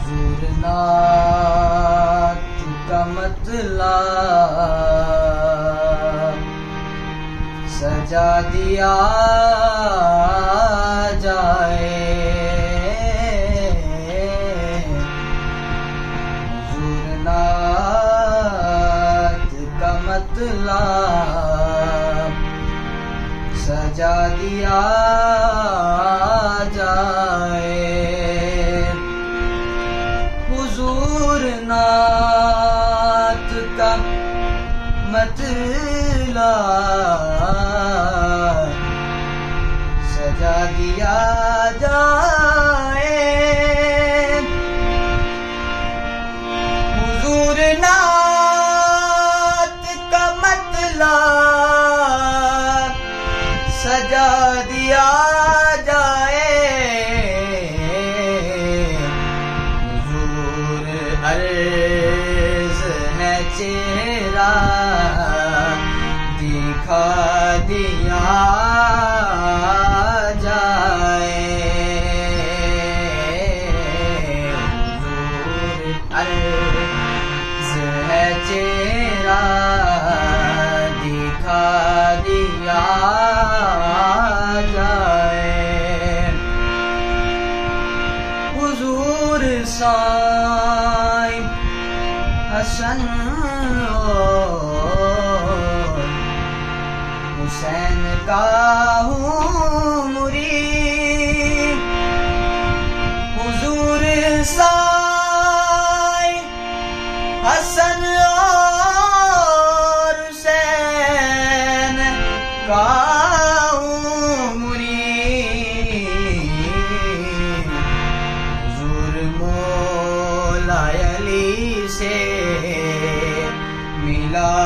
حضور نعت کا مطلب سجا دیا جائے، حضور نعت کا مطلب سجا دیا جائے، حضور نعت کا مطلب سجا دیا جائے، حضور نعت کا مطلب سجا دیا جائے، حضور عرض ہے چہرہ دکھا دیا جائے، حضور عرض ہے چہرہ دکھا دیا جائے، حضور صاحب حسن اور حسین کا ہوں مرید، حضور صاحب حسن اور حسین کا ہوں مرید، حضور مولا علی سے ملا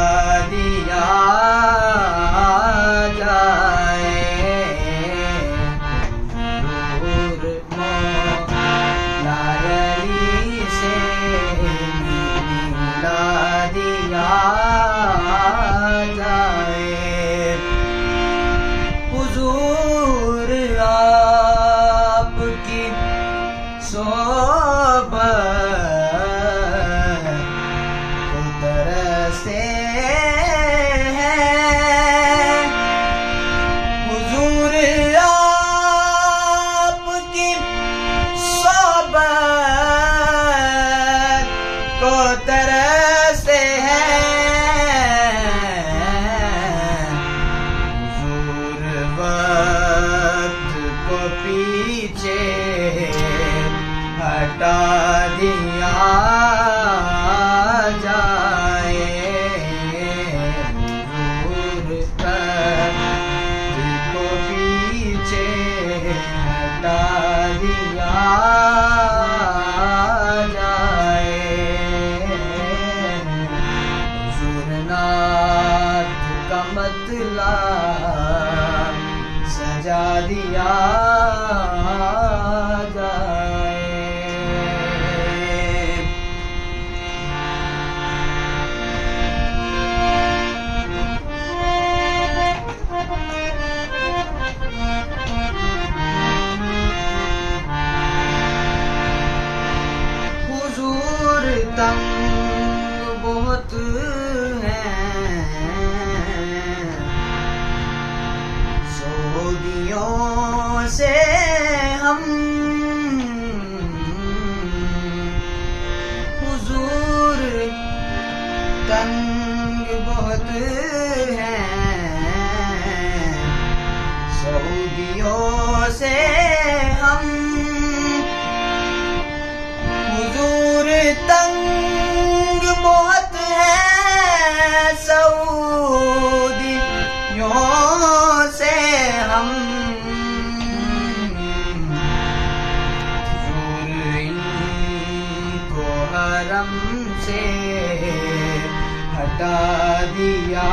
دیا جائے، حضور مولا علی سے ملا دیا جائے، حضور آپ کی صحبت کو ترستے ہیں، حضور آپ کی صحبت کو ترستے ہیں، حضور وقت کو پیچھے ہٹا دیا جائے، حضور وقت کو پیچھے ہٹا دیا جائے، حضور نعت کا مطلب سجا دیا جائے، حضور تنگ بہت ہیں سعودیوں سے ہم، حضور تنگ بہت ہیں سعودیوں سے ہم، حضور تنگ بہت ہیں سعودیوں سے ہم، حضور ان کو حرم سے ہٹا دیا